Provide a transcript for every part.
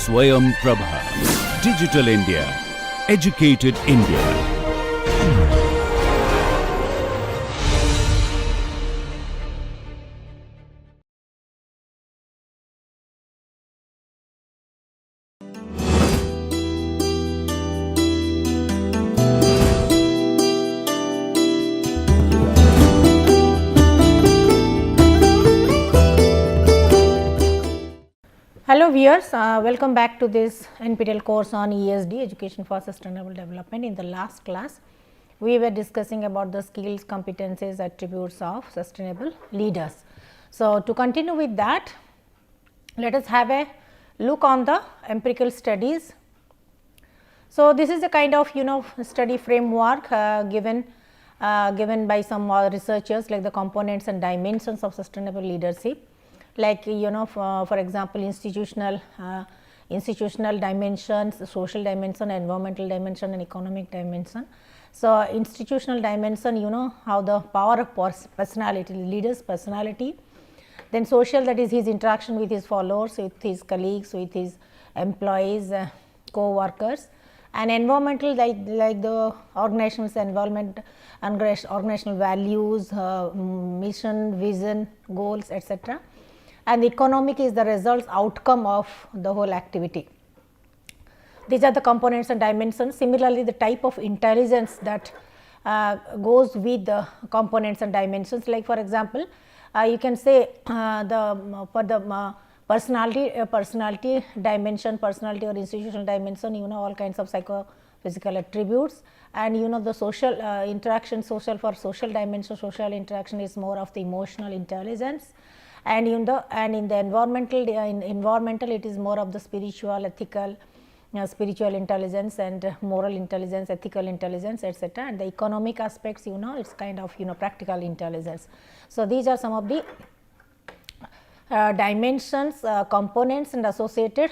Swayam Prabha. Digital India. Educated India. Hello viewers, welcome back to this NPTEL course on ESD, Education for Sustainable Development. In the last class, we were discussing about the skills, competencies, attributes of sustainable leaders. So, to continue with that, let us have a look on the empirical studies. So, this is a kind of study framework given by some researchers, like the components and dimensions of sustainable leadership. Like for example, institutional dimensions, social dimension, environmental dimension and economic dimension. So, institutional dimension, how the power of personality, leader's personality. Then social, that is his interaction with his followers, with his colleagues, with his employees, co-workers. And environmental, like the organization's environment, organizational values, mission, vision, goals, etc. And the economic is the results, outcome of the whole activity. These are the components and dimensions. Similarly, the type of intelligence that goes with the components and dimensions, like for example, you can say for the personality dimension, personality or institutional dimension, all kinds of psychophysical attributes, and the social interaction, social dimension, social interaction is more of the emotional intelligence. And in the environmental, it is more of the spiritual, ethical, spiritual intelligence and moral intelligence, ethical intelligence, etc. And the economic aspects, it's kind of practical intelligence. So, these are some of the dimensions, components and associated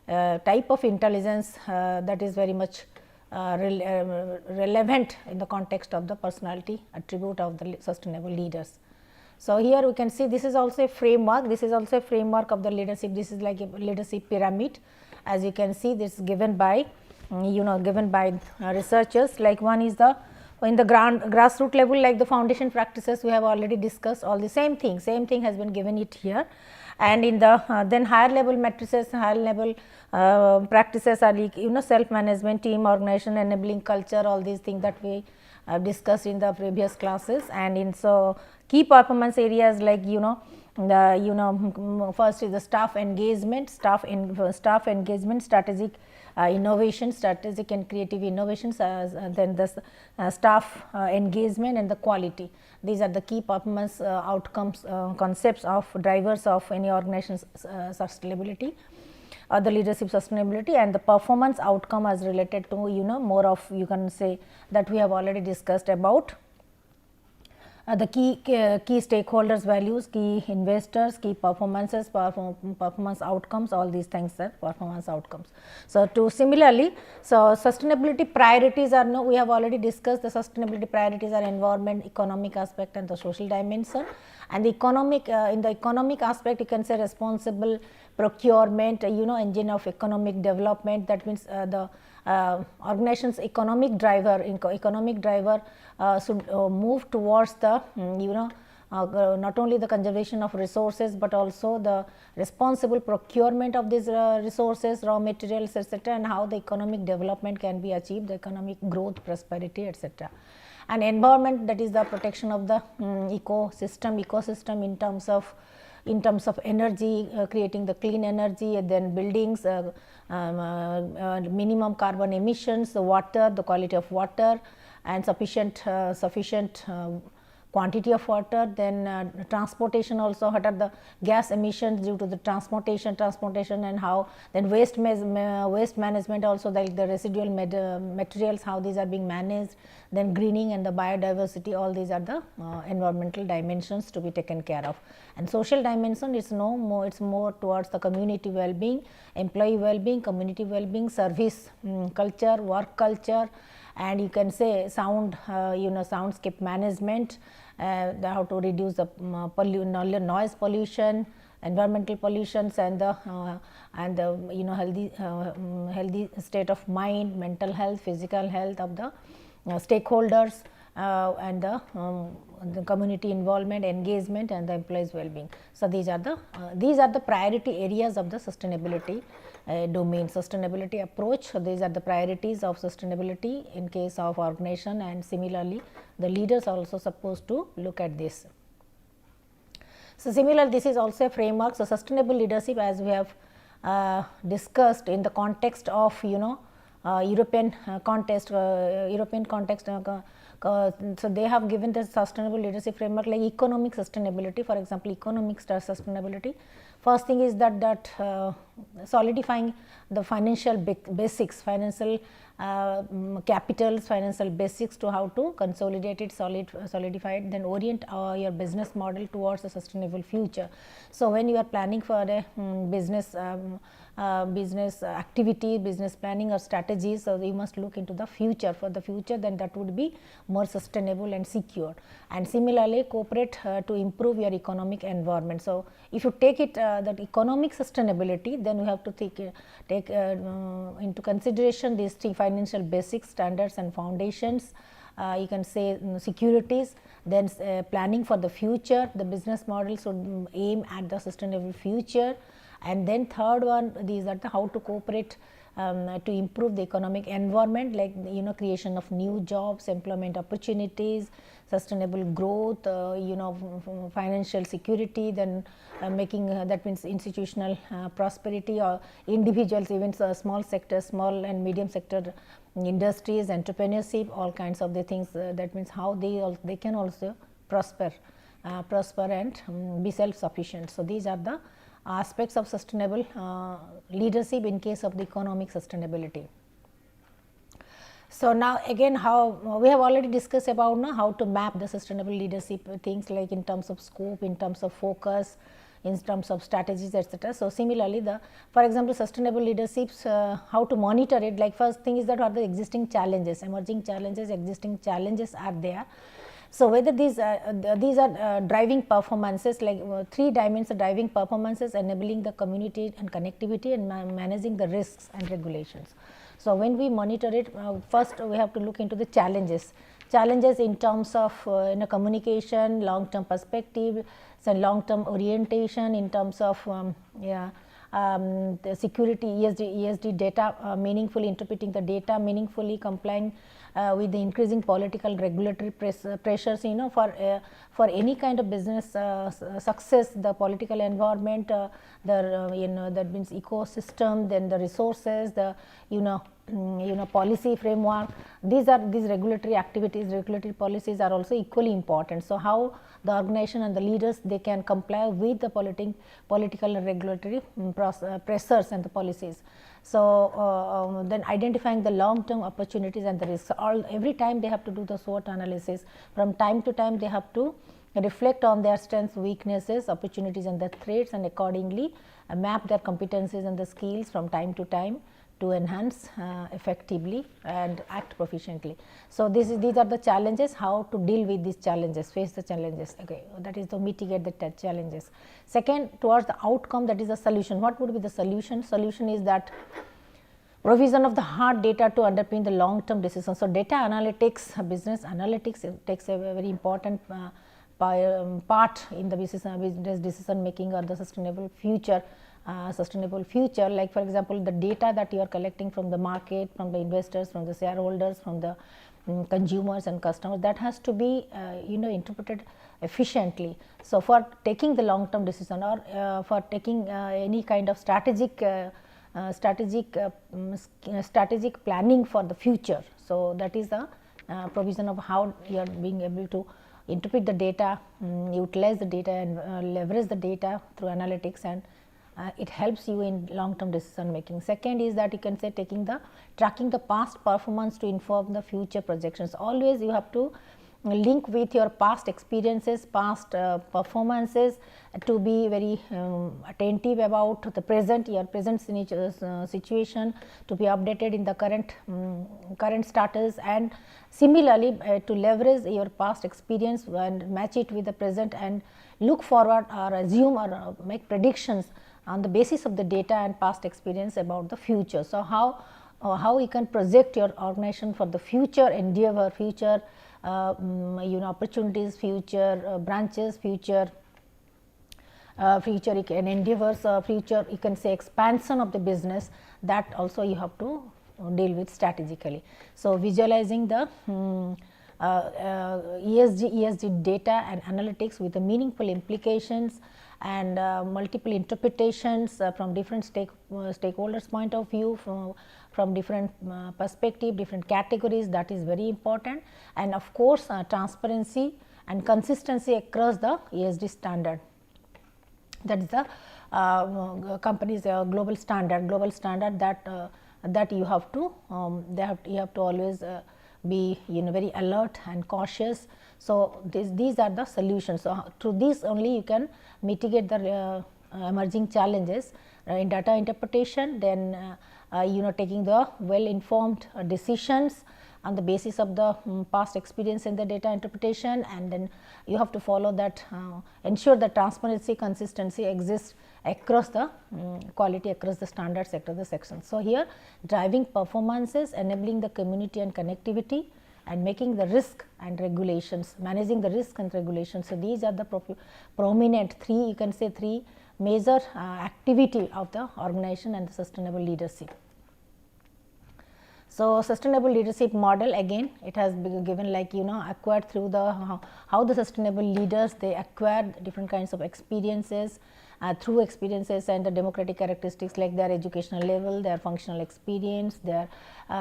type of intelligence that is very much relevant in the context of the personality attribute of the sustainable leaders. So, here we can see this is also a framework, this is also a framework of the leadership, this is like a leadership pyramid. As you can see, this is given by researchers, like one is the in the grassroots level, like the foundation practices we have already discussed, all the same thing has been given it here. And in the then higher level matrices, higher level practices are like self management, team organization, enabling culture, all these things that we have discussed in the previous classes. And in key performance areas, like first is the staff engagement, strategic innovation, strategic and creative innovations, then the staff engagement and the quality. These are the key performance outcomes, concepts of drivers of any organization's sustainability or the leadership sustainability. And the performance outcome as related to more of, you can say, that we have already discussed about the key stakeholders values, key investors, key performances, performance outcomes, all these things are performance outcomes. So, similarly, sustainability priorities are we have already discussed the sustainability priorities are environment, economic aspect and the social dimension. And the economic in the economic aspect, you can say responsible procurement, engine of economic development. That means the organization's economic driver should move towards the not only the conservation of resources, but also the responsible procurement of these resources, raw materials, etc., and how the economic development can be achieved, the economic growth, prosperity, etc. And environment, that is the protection of the ecosystem in terms of energy, creating the clean energy, and then buildings, minimum carbon emissions, the water, the quality of water and sufficient quantity of water. Then transportation also, what are the gas emissions due to the transportation, and how then waste management also, like the residual materials, how these are being managed, then greening and the biodiversity, all these are the environmental dimensions to be taken care of. And social dimension is it's more towards the community well-being, employee well-being, community well-being, service culture, work culture, and you can say sound soundscape management, how to reduce the noise pollution, environmental pollutions and the healthy state of mind, mental health, physical health of the stakeholders, and the community involvement, engagement, and the employees well-being. So, these are the priority areas of the sustainability domain, sustainability approach. So, these are the priorities of sustainability in case of organization, and similarly the leaders are also supposed to look at this. So, similar, this is also a framework. So, sustainable leadership, as we have discussed in the context of European context, so they have given the sustainable leadership framework like economic sustainability. For example, economic sustainability, first thing is that solidifying the financial basics, financial capitals, financial basics, to how to consolidate it, solidify it, then orient your business model towards a sustainable future. So, when you are planning for a business activity, business planning or strategies, so you must look into the future. For the future, then that would be more sustainable and secure. And similarly, cooperate to improve your economic environment. So, if you take it that economic sustainability, then you have to take into consideration these three financial basics, standards and foundations. You can say securities, then planning for the future. The business model should aim at the sustainable future. And then third one, these are the how to cooperate to improve the economic environment, like creation of new jobs, employment opportunities, sustainable growth, financial security, then making that means institutional prosperity, or individuals, even small sectors, small and medium sector industries, entrepreneurship, all kinds of the things. That means how they can also prosper and be self sufficient. So, these are the aspects of sustainable leadership in case of the economic sustainability. So, now again, how we have already discussed about how to map the sustainable leadership things, like in terms of scope, in terms of focus, in terms of strategies, etc. So, similarly, for example, sustainable leaderships, how to monitor it, like first thing is that what are the existing challenges, emerging challenges, existing challenges are there. So, whether these are driving performances, like 3 dimensions driving performances, enabling the community and connectivity, and managing the risks and regulations. So, when we monitor it, first we have to look into the challenges in terms of communication, long term perspective, so long term orientation, in terms of the security, ESG data, meaningfully interpreting the data, meaningfully complying with the increasing political regulatory pressures. For any kind of business success, the political environment, that means ecosystem, then the resources, the policy framework, these regulatory activities, regulatory policies are also equally important. So, how the organization and the leaders, they can comply with the political and regulatory pressures and the policies. So, then identifying the long term opportunities and the risks. Every time they have to do the SWOT analysis. From time to time they have to reflect on their strengths, weaknesses, opportunities and the threats, and accordingly map their competencies and the skills from time to time to enhance effectively and act proficiently. So, these are the challenges, how to deal with these challenges, face the challenges, okay, that is to mitigate the challenges. Second, towards the outcome, that is the solution. What would be the solution? Solution is that provision of the hard data to underpin the long term decisions. So, data analytics, business analytics, it takes a very important part in the business decision making or the sustainable future. Like for example, the data that you are collecting from the market, from the investors, from the shareholders, from the consumers and customers, that has to be interpreted efficiently. So, for taking the long term decision, or for taking any kind of strategic planning for the future. So, that is the provision of how you are being able to interpret the data, utilize the data, and leverage the data through analytics, and it helps you in long term decision making. Second is that you can say tracking the past performance to inform the future projections. Always you have to link with your past experiences, past performances, to be very attentive about the present, your present situation, to be updated in the current status, and similarly to leverage your past experience and match it with the present and look forward or assume or make predictions on the basis of the data and past experience about the future. So, how you can project your organization for the future endeavor, future opportunities, future branches, future you can endeavors, future you can say expansion of the business, that also you have to deal with strategically. So, visualizing the ESG data and analytics with the meaningful implications and multiple interpretations from different stakeholders point of view, from different perspective, different categories, that is very important. And of course, transparency and consistency across the ESG standard, that is the company's global standard that you have to you have to always be very alert and cautious. So, these are the solutions. So, through this only you can mitigate the emerging challenges in data interpretation, then taking the well informed decisions on the basis of the past experience in the data interpretation, and then you have to follow that, ensure that transparency, consistency exists across the quality, across the standards, across the sections. So, here driving performances, enabling the community and connectivity, and making the risk and regulations, managing the risk and regulations. So, these are the prominent three, you can say three major activity of the organization and the sustainable leadership. So, sustainable leadership model, again it has been given like acquired through the how the sustainable leaders they acquired different kinds of experiences, through experiences and the democratic characteristics like their educational level, their functional experience, their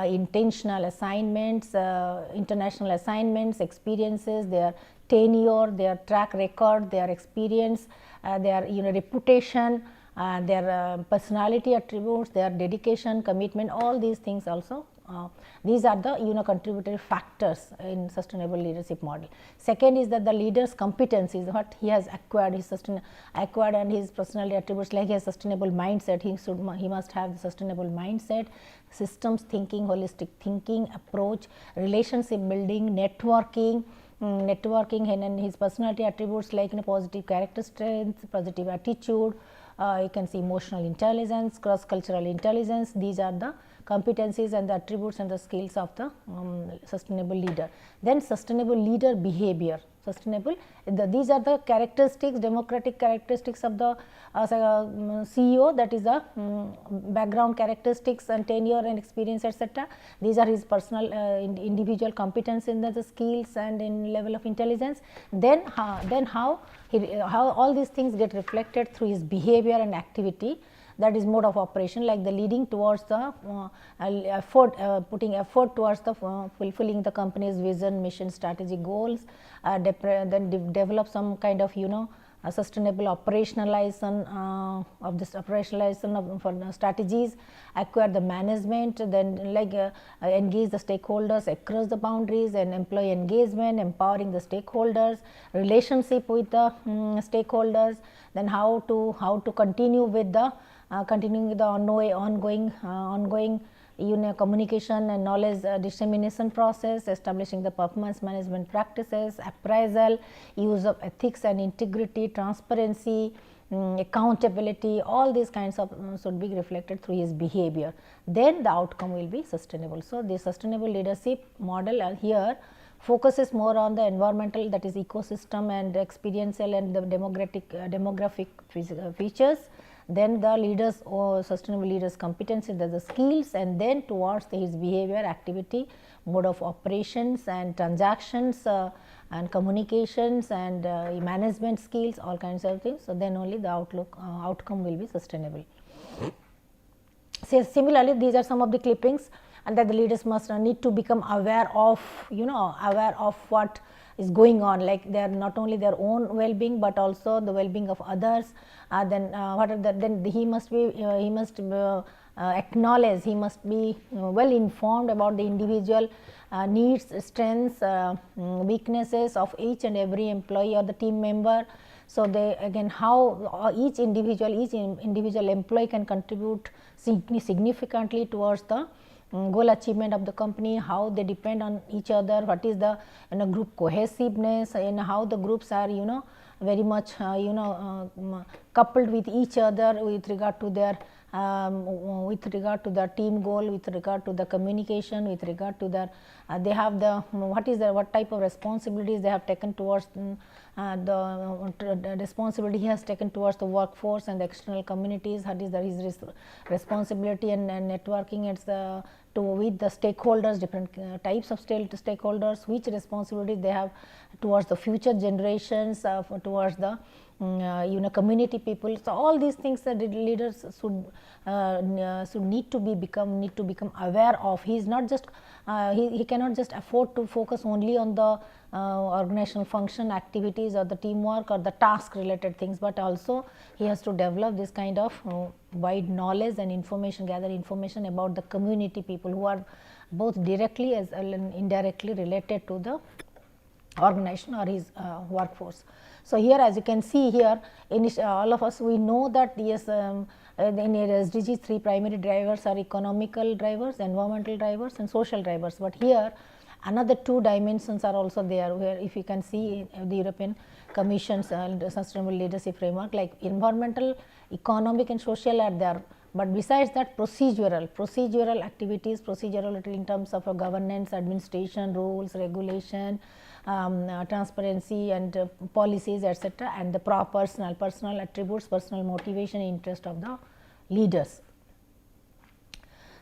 intentional assignments, international assignments, experiences, their tenure, their track record, their experience, their reputation, their personality attributes, their dedication, commitment, all these things also. These are the contributory factors in sustainable leadership model. Second is that the leader's competencies, what he has acquired, his acquired and his personality attributes, like he has sustainable mindset, he must have the sustainable mindset, systems thinking, holistic thinking approach, relationship building, networking, and his personality attributes like positive character strength, positive attitude, you can see emotional intelligence, cross cultural intelligence. These are the competencies and the attributes and the skills of the sustainable leader. Then sustainable leader behavior, these are the characteristics, democratic characteristics of the CEO, that is the background characteristics and tenure and experience, etc. These are his personal individual competence in the skills and in level of intelligence. Then how all these things get reflected through his behavior and activity, that is mode of operation, like the leading towards the putting effort towards the fulfilling the company's vision, mission, strategy, goals, then develop some kind of sustainable operationalization of this operationalization of for strategies, acquire the management, then engage the stakeholders across the boundaries, and employee engagement, empowering the stakeholders, relationship with the stakeholders, then how to continue with the ongoing communication and knowledge dissemination process, establishing the performance management practices, appraisal, use of ethics and integrity, transparency, accountability, all these kinds of should be reflected through his behavior. Then the outcome will be sustainable. So, the sustainable leadership model here focuses more on the environmental, that is ecosystem and experiential and the demographic features. Then the leaders or sustainable leaders competency, the skills, and then towards his behavior, activity, mode of operations and transactions and communications and management skills, all kinds of things. So, then only the outcome will be sustainable. So, similarly, these are some of the clippings, and that the leaders must need to become aware of aware of what is going on, like they are not only their own well-being, but also the well-being of others. Then he must acknowledge, he must be well informed about the individual needs, strengths, weaknesses of each and every employee or the team member. So, they again how each individual employee can contribute significantly towards the goal achievement of the company, how they depend on each other, what is the group cohesiveness, and how the groups are very much coupled with each other with regard to their team goal, with regard to the communication, with regard to their they have the what type of responsibilities they have taken towards the responsibility he has taken towards the workforce and the external communities. What is his responsibility and networking with the stakeholders, different types of stakeholders, which responsibility they have towards the future generations, towards the community people. So, all these things that leaders should need to become aware of. He is not just he cannot just afford to focus only on the organizational function activities or the teamwork or the task related things, but also he has to develop this kind of wide knowledge and gather information about the community people who are both directly as well and indirectly related to the organization or his workforce. So, here as you can see here, all of us we know that yes, in SDGs 3 primary drivers are economical drivers, environmental drivers and social drivers, but here another 2 dimensions are also there, where if you can see the European Commission's sustainable leadership framework, like environmental, economic and social are there, but besides that procedural activities, procedural in terms of governance, administration, rules, regulation, transparency and policies, etc., and the personal attributes, personal motivation, interest of the leaders.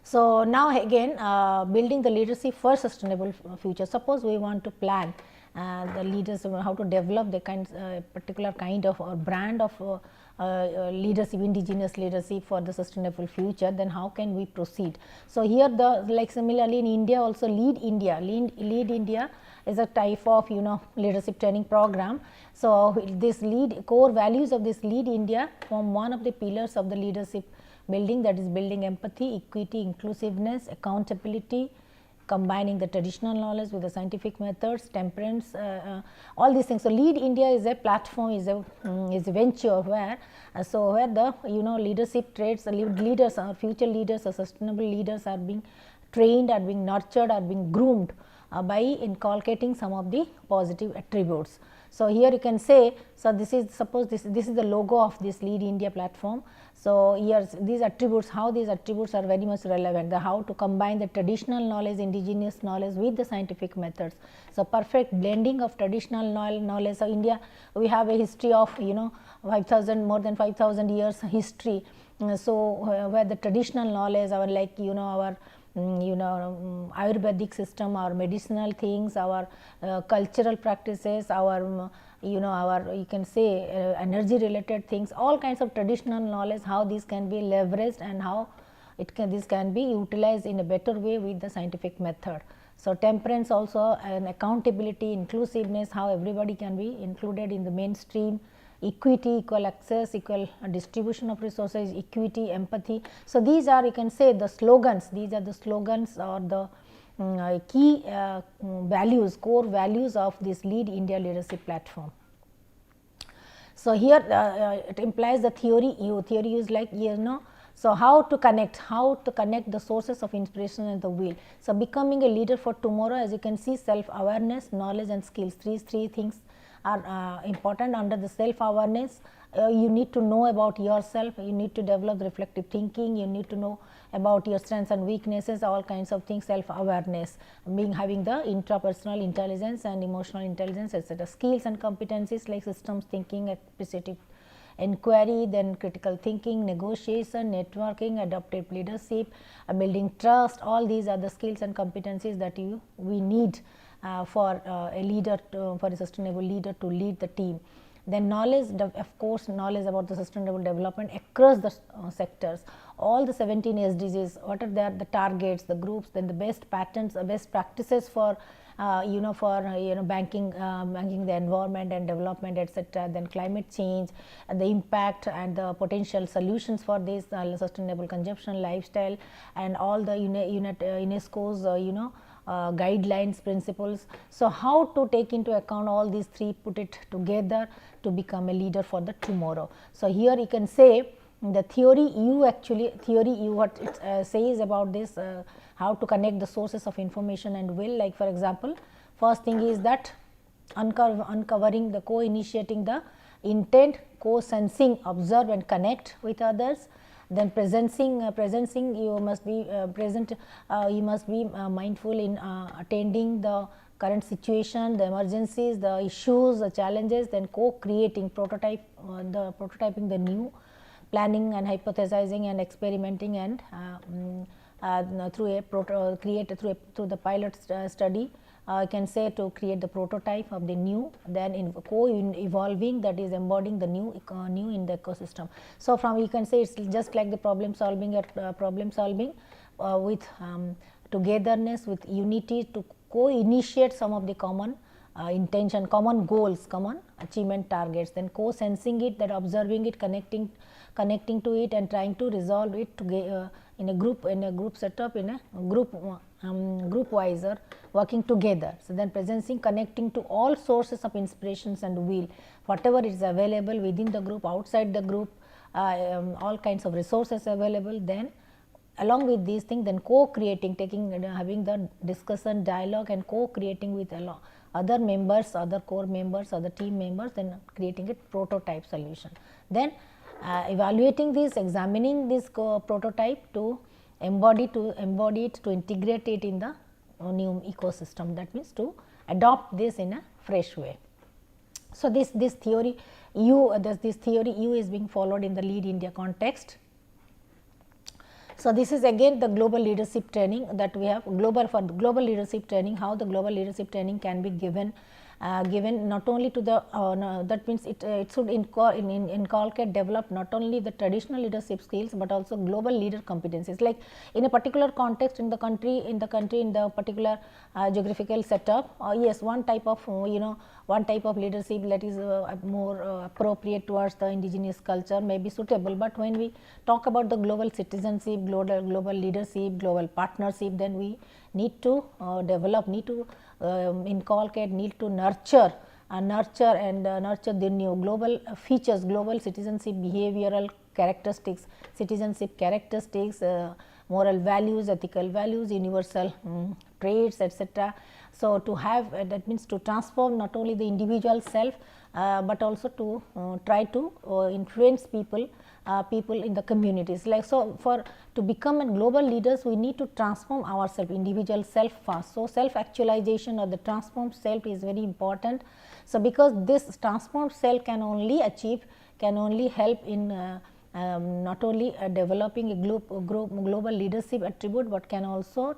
So, now again building the leadership for sustainable future. Suppose we want to plan the leaders, how to develop the particular kind of or brand of leadership, indigenous leadership for the sustainable future, then how can we proceed? So, here like similarly in India also Lead India is a type of leadership training program. So, this core values of this Lead India form one of the pillars of the leadership building, that is building empathy, equity, inclusiveness, accountability, combining the traditional knowledge with the scientific methods, temperance, all these things. So, Lead India is a platform, is a venture where where the leadership traits, leaders or future leaders or sustainable leaders are being trained, are being nurtured, are being groomed by inculcating some of the positive attributes. So, here you can say, so this is suppose this is the logo of this Lead India platform. So, here these attributes, how these attributes are very much relevant, how to combine the traditional knowledge, indigenous knowledge with the scientific methods. So, perfect blending of traditional knowledge. So, India, we have a history of more than 5,000 years history. So, where the traditional knowledge, our our Ayurvedic system, our medicinal things, our cultural practices, our you can say energy related things, all kinds of traditional knowledge, how these can be leveraged and how this can be utilized in a better way with the scientific method. So, temperance also, and accountability, inclusiveness, how everybody can be included in the mainstream, equity, equal access, equal distribution of resources, equity, empathy. So, these are you can say the slogans, these are the slogans or the key values, core values of this Lead India leadership platform. So, here it implies the theory is like so how to connect the sources of inspiration and the will. So, becoming a leader for tomorrow, as you can see, self awareness, knowledge and skills, these 3 things are important. Under the self awareness, you need to know about yourself, you need to develop reflective thinking, you need to know about your strengths and weaknesses, all kinds of things, self awareness, having the intrapersonal intelligence and emotional intelligence, etc. Skills and competencies like systems thinking, appreciative inquiry, then critical thinking, negotiation, networking, adaptive leadership, building trust, all these are the skills and competencies that we need for a leader, for a sustainable leader to lead the team. Then knowledge, of course, knowledge about the sustainable development across the sectors, all the 17 SDGs, what are the targets, the groups, then the best patterns, best practices for banking the environment and development, etc. Then climate change and the impact and the potential solutions for this sustainable consumption lifestyle, and all the UNESCO's guidelines, principles. So, how to take into account all these three, put it together to become a leader for the tomorrow. So, here you can say the theory U, actually theory U, what it says about this, how to connect the sources of information and will, like for example, first thing is that uncovering the co-initiating the intent, co-sensing, observe and connect with others. Then presencing, you must be present, you must be mindful in attending the current situation, the emergencies, the issues, the challenges. Then co-creating, prototyping the new, planning and hypothesizing and experimenting, and through the pilot study, I can say to create the prototype of the new. Then in co-evolving, that is embodying the new in the ecosystem. So, from you can say it's just like the problem solving with togetherness, with unity, to co-initiate some of the common intention, common goals, common achievement targets. Then co-sensing it, that observing it, connecting to it and trying to resolve it together in a group setup, in a group wise, or working together. So, then presencing, connecting to all sources of inspirations and will, whatever is available within the group, outside the group, all kinds of resources available. Then along with these things, then co-creating, having the discussion, dialogue and co-creating with other members, other core members, other team members, then creating a prototype solution. Then evaluating this, examining this prototype to embody it, to integrate it in the new ecosystem, that means to adopt this in a fresh way. So, this theory U, this theory U is being followed in the Lead India context. So, this is again the global leadership training that we have, global leadership training, how the global leadership training can be given not only to the that means it should inculcate, develop not only the traditional leadership skills, but also global leader competencies, like in a particular context in the country, in the particular geographical setup. Yes, one type of leadership that is more appropriate towards the indigenous culture may be suitable, but when we talk about the global citizenship, global leadership, global partnership, then we need to develop, need to inculcate, need to nurture the new global features, global citizenship behavioral characteristics, citizenship characteristics, moral values, ethical values, universal traits, etc. So, to have that means to transform not only the individual self, but also to try to influence people in the communities. Like, so, to become a global leaders, we need to transform ourselves, individual self first. So, self actualization or the transformed self is very important. So, because this transformed self can only help in not only developing a global leadership attribute, but can also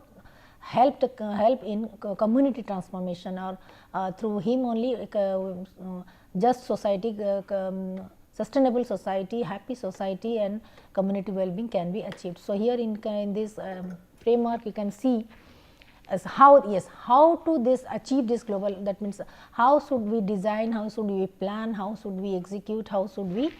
help in community transformation, or through him only just society, sustainable society, happy society and community well-being can be achieved. So, here in this framework you can see as how to achieve this global, that means how should we design, how should we plan, how should we execute, how should we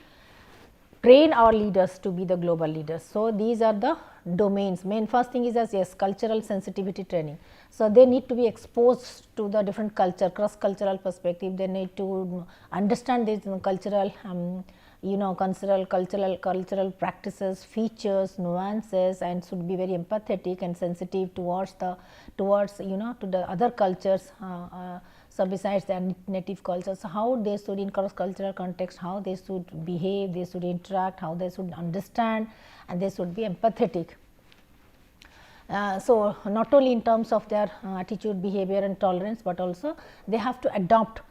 train our leaders to be the global leaders. So, these are the domains. Main first thing is as cultural sensitivity training. So, they need to be exposed to the different culture, cross cultural perspective. They need to understand these cultural cultural practices, features, nuances, and should be very empathetic and sensitive towards to the other cultures. So, besides their native cultures, how they should in cross cultural context, how they should behave, they should interact, how they should understand, and they should be empathetic. So, not only in terms of their attitude, behavior and tolerance, but also they have to adopt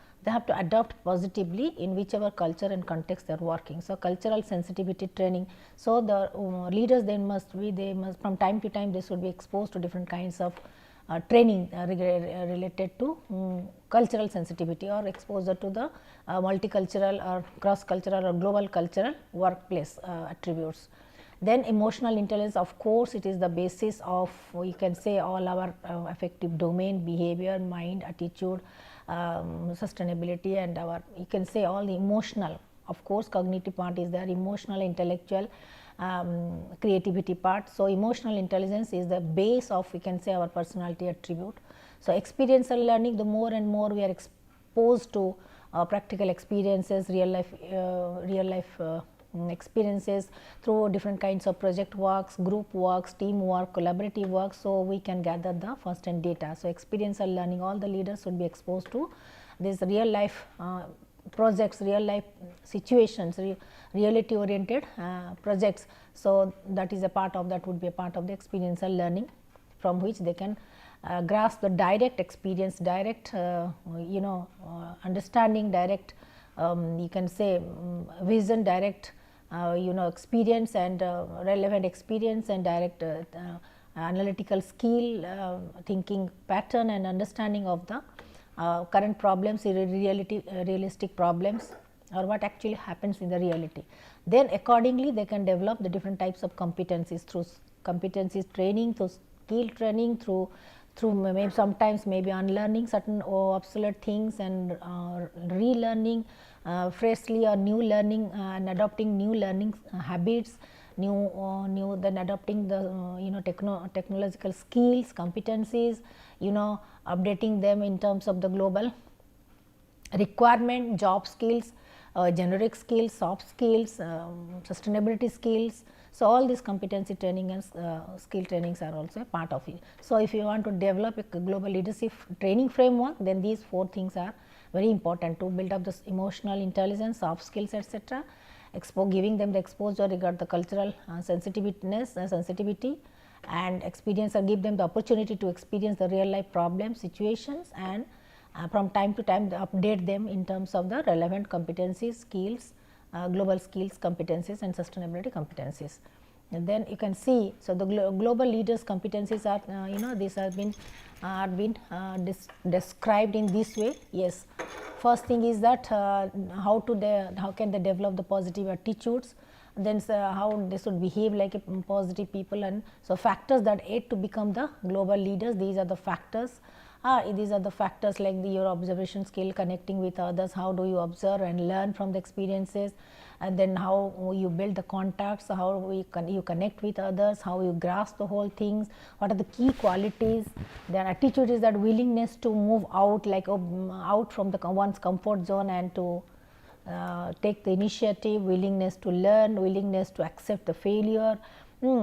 positively in whichever culture and context they are working. So, cultural sensitivity training. So, the leaders then must from time to time they should be exposed to different kinds of training related to cultural sensitivity, or exposure to the multicultural or cross cultural or global cultural workplace attributes. Then emotional intelligence, of course, it is the basis of, you can say, all our affective domain, behavior, mind, attitude, sustainability, and our, you can say, all the emotional of course cognitive part is there, emotional, intellectual, creativity part. So, emotional intelligence is the base of, we can say, our personality attribute. So, experiential learning, the more and more we are exposed to practical experiences, real life experiences through different kinds of project works, group works, team work, collaborative work. So, we can gather the first hand data. So, experiential learning, all the leaders should be exposed to this real life projects, real life situations, reality oriented projects. So, that is a part of, that would be a part of the experiential learning, from which they can grasp the direct experience, direct understanding, direct you can say vision, direct experience and relevant experience, and direct analytical skill, thinking pattern and understanding of the current problems, realistic problems, or what actually happens in the reality. Then accordingly they can develop the different types of competencies through competencies training, through skill training, through maybe sometimes maybe unlearning certain obsolete things and relearning freshly, or new learning and adopting new learning habits, new then adopting the technological skills, competencies, updating them in terms of the global requirement, job skills, generic skills, soft skills, sustainability skills. So, all these competency training and skill trainings are also a part of it. So, if you want to develop a global leadership training framework, then these 4 things are very important to build up this emotional intelligence, soft skills, etc., giving them the exposure regard the cultural sensitivity and experience, or give them the opportunity to experience the real life problems, situations, and from time to time update them in terms of the relevant competencies, skills, global skills, competencies, and sustainability competencies. And then you can see, so the global leaders competencies are these have been described in this way. Yes, first thing is that how can they develop the positive attitudes, then how they should behave like a positive people, and so factors that aid to become the global leaders. These are the factors. These are the factors like your observation skill, connecting with others, how do you observe and learn from the experiences, and then how you build the contacts, how you connect with others, how you grasp the whole things, what are the key qualities. Then attitude is that willingness to move out, like out from the one's comfort zone and to take the initiative, willingness to learn, willingness to accept the failure,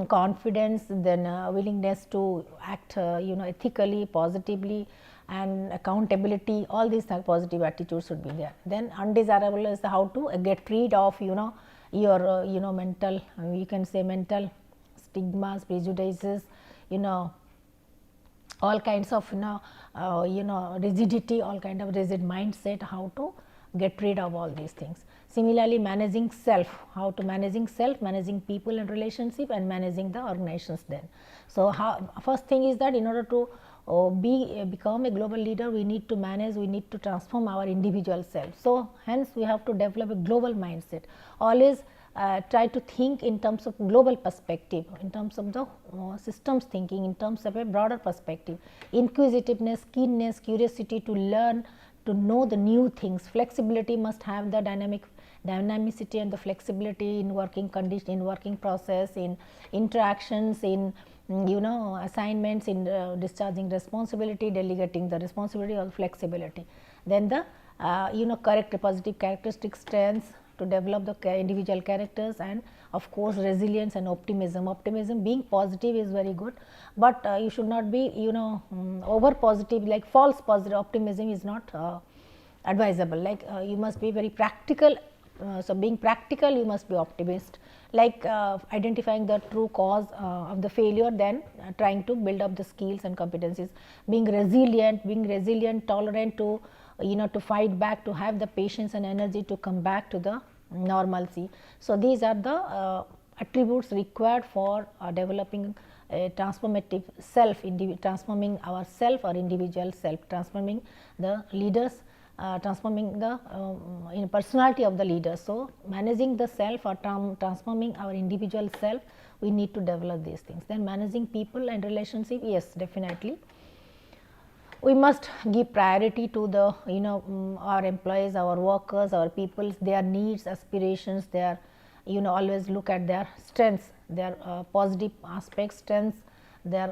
confidence, then willingness to act ethically, positively, and accountability. All these positive attitudes should be there. Then undesirable is how to get rid of your mental, you can say mental stigmas, prejudices, all kinds of rigidity, all kind of rigid mindset, how to get rid of all these things. Similarly, managing self, how to managing self, managing people and relationship, and managing the organizations then. So, first thing is that in order to become a global leader, we need to manage, we need to transform our individual self. So, hence we have to develop a global mindset, always try to think in terms of global perspective, in terms of the systems thinking, in terms of a broader perspective, inquisitiveness, keenness, curiosity to learn, to know the new things. Flexibility must have the dynamicity and the flexibility in working condition, in working process, in interactions, in assignments, in discharging responsibility, delegating the responsibility, or flexibility. Then the correct positive characteristics, strengths to develop the individual characters, and of course resilience and optimism. Optimism, being positive is very good, but you should not be over positive, like false positive. Optimism is not advisable, like you must be very practical. So, being practical, you must be optimist, like identifying the true cause of the failure, then trying to build up the skills and competencies. Being resilient, tolerant to to fight back, to have the patience and energy to come back to the normalcy. So, these are the attributes required for developing a transformative self, transforming our self or individual self, transforming the leaders, transforming the personality of the leader. So, managing the self or transforming our individual self, we need to develop these things. Then managing people and relationship, yes, definitely. we must give priority to the our employees, our workers, our peoples, their needs, aspirations, their always look at their strengths, their positive aspects, strengths, their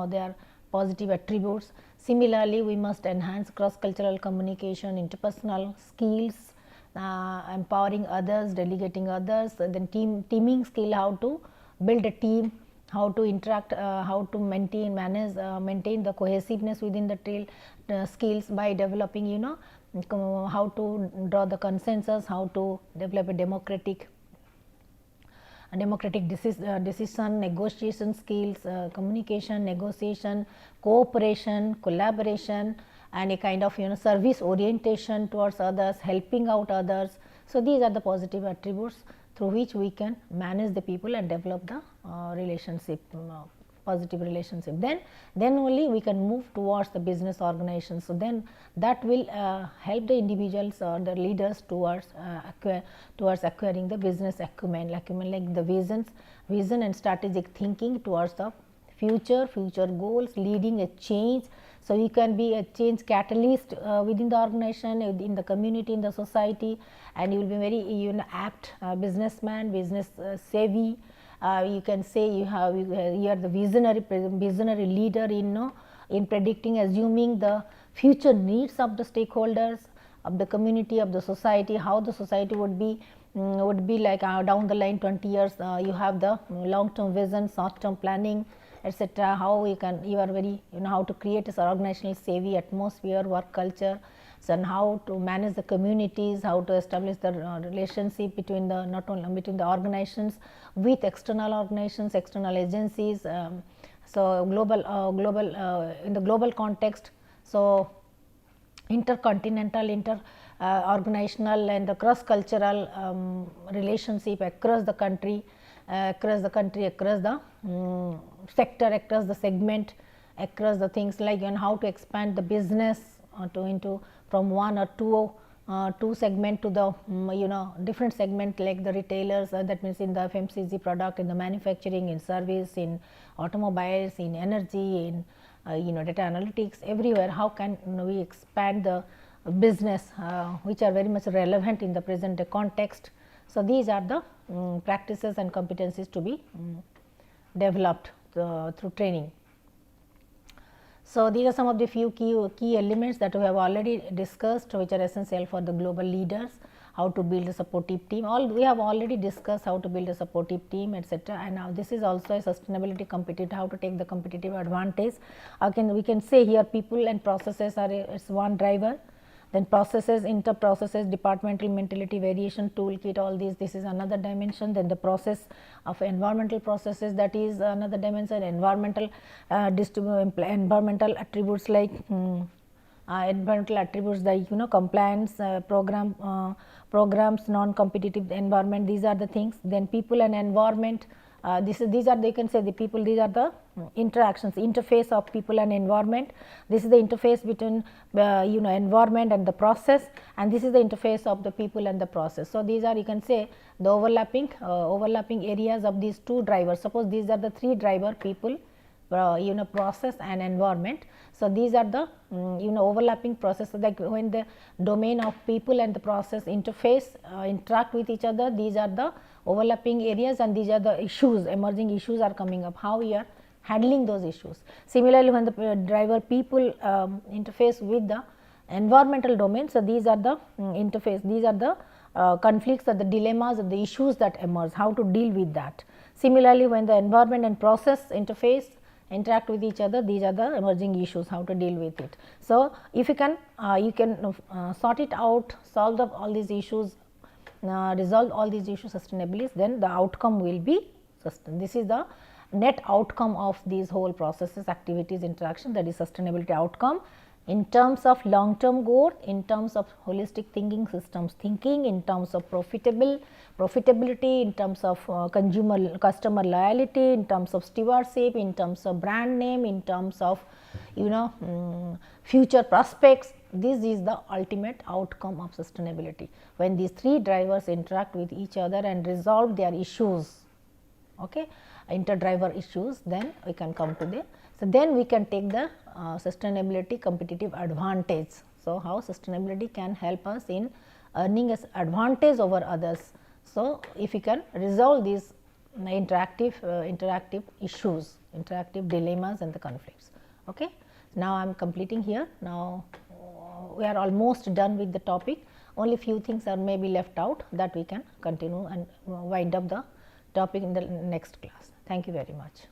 their positive attributes. Similarly, we must enhance cross cultural communication, interpersonal skills, empowering others, delegating others, then teaming skill, how to build a team, how to interact, how to maintain the cohesiveness within the team, skills by developing how to draw the consensus, how to develop a democratic decision, negotiation skills, communication, negotiation, cooperation, collaboration, and a kind of service orientation towards others, helping out others. So, these are the positive attributes through which we can manage the people and develop the relationship, positive relationship. Then only we can move towards the business organization. So, then that will help the individuals or the leaders towards acquiring the business acumen, like the vision and strategic thinking towards the future goals, leading a change. So, you can be a change catalyst within the organization, in the community, in the society, and you will be very apt businessman, business savvy. You can say you are the visionary leader in predicting, assuming the future needs of the stakeholders, of the community, of the society, how the society would be like down the line 20 years. You have the long term vision, short term planning, etc. How you are very how to create a organizational savvy atmosphere, work culture, so, and how to manage the communities, how to establish the relationship between the not only between the organizations with external organizations, external agencies. So, in the global context. So, intercontinental, organizational and the cross cultural relationship across the country, across the sector, across the segment, across the things like how to expand the business into from one or two segment to the different segment, like the retailers, that means in the FMCG product, in the manufacturing, in service, in automobiles, in energy, in data analytics, everywhere. How can we expand the business which are very much relevant in the present day context. So, these are the practices and competencies to be developed through training. So, these are some of the few key elements that we have already discussed, which are essential for the global leaders. How to build a supportive team, we have already discussed how to build a supportive team, etc. And now this is also a sustainability competitive, how to take the competitive advantage. We can say here people and processes are it's one driver. Then processes, inter-processes, departmental mentality, variation toolkit, all these, this is another dimension. Then the process of environmental processes, that is another dimension. Environmental environmental attributes like environmental attributes like compliance, programs, non-competitive environment, these are the things. Then people and environment, these are, they can say the people, these are the interactions, interface of people and environment. This is the interface between environment and the process, and this is the interface of the people and the process. So, these are, you can say, the overlapping areas of these two drivers. Suppose these are the three driver, people, process and environment. So, these are the overlapping processes, like when the domain of people and the process interface interact with each other, these are the overlapping areas, and these are the issues, emerging issues are coming up, how we are handling those issues. Similarly, when the driver people interface with the environmental domain, so these are the interface, these are the conflicts or the dilemmas or the issues that emerge, how to deal with that. Similarly, when the environment and process interface interact with each other, these are the emerging issues, how to deal with it. So, if you can sort it out, solve all these issues, resolve all these issues sustainably, then the outcome will be sustainable. This is the net outcome of these whole processes, activities, interaction, that is sustainability outcome in terms of long term goal, in terms of holistic thinking, systems thinking, in terms of profitability, in terms of customer loyalty, in terms of stewardship, in terms of brand name, in terms of future prospects. This is the ultimate outcome of sustainability, when these three drivers interact with each other and resolve their issues, inter-driver issues, then we can come to the So, then we can take the sustainability competitive advantage. So, how sustainability can help us in earning as advantage over others. So, if we can resolve these interactive issues, interactive dilemmas and the conflicts. Okay. Now, I am completing here. Now, we are almost done with the topic, only few things are maybe left out, that we can continue and wind up the topic in the next class. Thank you very much.